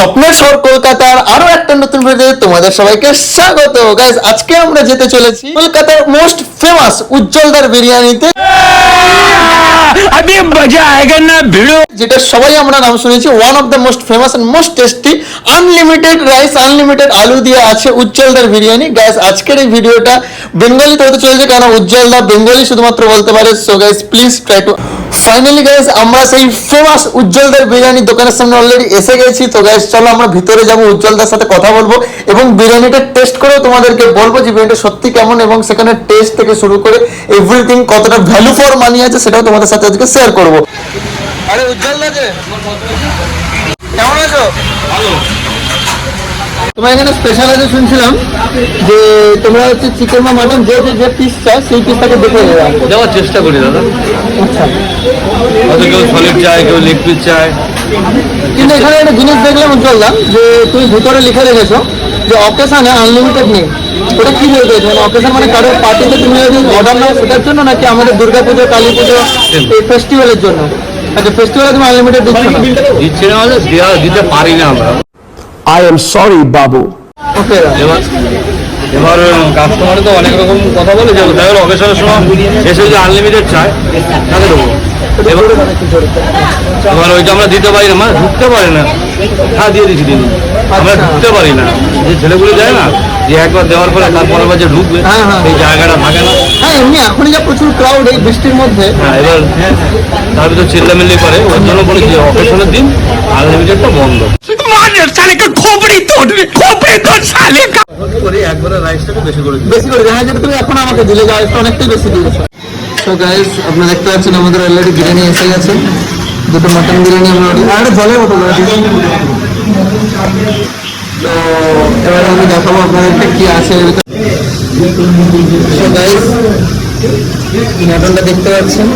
স্বপ্নের শহর কলকাতার আরো একটা নতুন ভিডিওতে তোমাদের সবাইকে স্বাগত। গাইস, আজকে আমরা যেতে চলেছি কলকাতার মোস্ট ফেমাস উজ্জ্বলদার বিরিয়ানিতে। अभी मजा आएगा ना भिड़ो, যেটা সবাই আমরা নাম শুনেছি, one of the most famous and most tasty unlimited rice unlimited আলু দিয়ে আছে উজ্জ্বলদার বিরিয়ানি। গাইস, আজকের এই ভিডিওটা বেঙ্গলিতে হতে চলেছে, কারণ উজ্জ্বলদা বেঙ্গলি শুধুমাত্র বলতে পারে। So guys, please try to. Finally guys, আমরা সেই ফেমাস উজ্জ্বলদার বিরিয়ানি দোকানের সামনে অলরেডি এসে গেছি। তো গাইস, চলো আমরা ভিতরে যাবো, উজ্জ্বলদার সাথে কথা বলবো এবং বিরিয়ানিটা টেস্ট করেও তোমাদেরকে বলবো যে বিরিয়ানিটা সত্যি কেমন এবং সেখানে টেস্ট থেকে শুরু করে এভরিথিং কতটা ভ্যালু ফর মানি আছে সেটাও তোমাদের সাথে আজকে শেয়ার করবো। আরে উজ্জ্বলদা যে, কেমন আছো? ভালো। তোমার এখানে স্পেশাল আছে শুনছিলাম যে তোমরা হচ্ছে চিকেন বা মাটন যে পিস চাও সেই পিসটাকে দেখে দেওয়ার চেষ্টা করি দাদা। আচ্ছা, হয়তো কেউ সলিড চায়, কেউ লেগ পিস চায়। কিন্তু এখানে একটা জিনিস দেখলাম উজ্জ্বলদা, যে তুমি ভিতরে লিখে রেখেছো যে অকেশনে আনলিমিটেড নেই। ওটা কি বলতে চাইছো? মানে অকেশন মানে কারোর পার্টিতে তুমি যদি অর্ডার নাও সেটার জন্য, নাকি আমাদের দুর্গা পুজো, কালী পুজো এই ফেস্টিভ্যালের জন্য? আচ্ছা, ফেস্টিভ্যালে তুমি আনলিমিটেড দিচ্ছ না? দিচ্ছে না মানে দিতে পারি না আমরা। I am sorry, Babu. ওকে, এবার কাস্টমার তো অনেক রকম কথা বলে, যে ধরো অকেশনের সময় এসে যদি আনলিমিটেড চায় তাকে দেবো। এবার ওইটা আমরা দিতে পারি না, মানে ঢুকতে পারি না। হ্যাঁ, দিয়ে দিচ্ছি দিন, আমরা ঢুকতে পারি না। যে ছেলেগুলো যায় না, যে একবার দেওয়ার পরে তারপরে যে ঢুকবে সেই জায়গাটা থাকে না। হ্যাঁ, এমনি এখনই যা প্রচুর ক্রাউড এই বৃষ্টির মধ্যে। হ্যাঁ, এবার তার ভিতর চিল্লামিল্লি করে, ওর জন্য বলি যে অকেশনের দিন আনলিমিটেডটা বন্ধ साले का खोपड़ी तोड़ साले का। করি। একবারে রাইসটাকে বেশি করে দিই। বেশি করে দেখা যেটা তুমি এখন আমাকে দিলে যাও, একটু অনেকটাই বেশি দিয়েছো। তো গাইস, আপনারা দেখতে পাচ্ছেন আমাদের অলরেডি বিরিয়ানি এসে গেছে। দুটো মাটন বিরিয়ানি আমরা আর একটা জলের বোতল আছে। তো এবার আমি দেখাবো আপনাদেরকে কি আছে এর ভিতরে। তো গাইস, মাটনটা দেখতে পাচ্ছেন,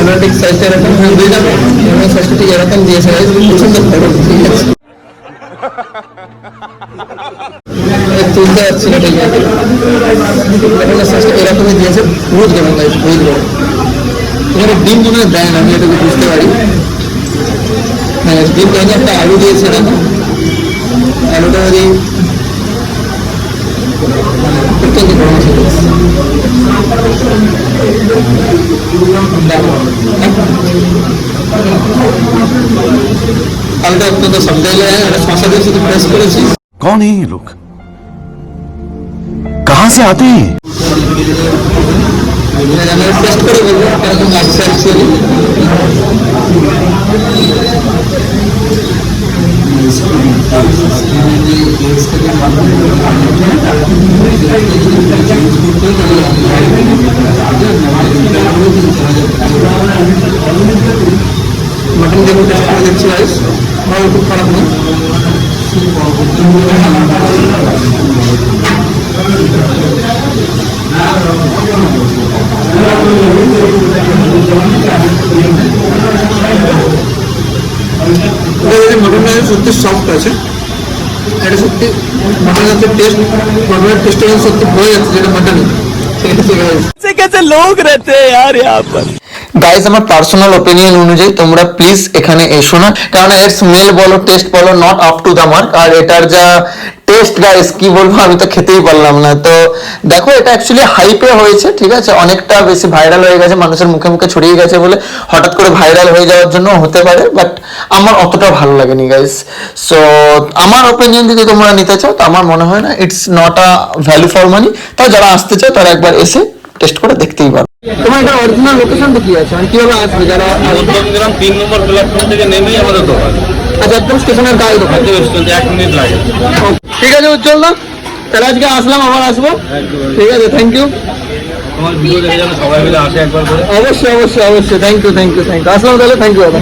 এটা ঠিক সাইজটা এরকম, দুইটা সাইজটা ঠিক এরকম দিয়েছে। গাইস, পছন্দ করো, ঠিক আছে? তুলতে যাচ্ছি না, ঠিক আছে? এরকমই দিয়েছে, বহুত গরম গাইস, বহুত গরম। এখানে ডিম মনে হয় দেয় না, আমি এটাকে বুঝতে পারি। হ্যাঁ, ডিম দেয় না, একটা আলু দিয়েছে। দেখো আলুটা যদি অত্যন্ত গরম আছে। আলুটা অত্যন্ত সব শশা দিয়ে শুধু প্রেস করেছি। कौन है ये लोग? कहाँ से आते हैं? আমি টেস্ট করে বলবো কেরকম লাগছে অ্যাকচুয়ালি। মাটন যেগুলো টেস্ট করে দেখছি গাইস, ভালো, খুব খারাপ না। মটনটা সত্যি সফট আছে, এটা সত্যি মটনের টেস্ট, মটনের টেস্টটা সত্যি হয়ে যাচ্ছে, যেটা মটনই। कैसे लोग रहते हैं यार यहाँ पर। গাইজ, আমার পার্সোনাল ওপিনিয়ন অনুযায়ী তোমরা প্লিজ এখানে এসো না, কারণ এর স্মেল বলো, টেস্ট বলো, not up to the mark. আর এটার যা টেস্ট গাইজ, কি বলবো, আমি তো খেতেই পারলাম না। তো দেখো, এটা অ্যাকচুয়ালি হাইপে হয়েছে, ঠিক আছে, অনেকটা বেশি ভাইরাল হয়ে গেছে, মানুষের মুখে মুখে ছড়িয়ে গেছে বলে হঠাৎ করে ভাইরাল হয়ে যাওয়ার জন্য হতে পারে, বাট আমার অতটা ভালো লাগেনি গাইজ। সো আমার ওপিনিয়ন যদি তোমরা নিতে চাও, তো আমার মনে হয় না, it's not a value for money. তাও যারা আসতে চাও তারা একবার এসে টেস্ট করে দেখতেই পারো। তোমার এটা অরিজিনাল লোকেশনটা কি আছে, মানে কিভাবে আসবে যারা? 3 নম্বর প্ল্যাটফর্ম থেকে নেমেই আমাদের দোকান। আচ্ছা, একদম স্টেশনের গায়ে দোকান। 1 মিনিট লাগে। ঠিক আছে উজ্জ্বলদা, তাহলে আজকে আসলাম, আবার আসবো। ঠিক আছে, থ্যাংক ইউ। তোমার ভিডিও দেখে যেন সবাই মিলে আসে একবার করে। অবশ্যই অবশ্যই অবশ্যই, thank you thank you thank you. আসলাম তাহলে, থ্যাংক ইউ দাদা।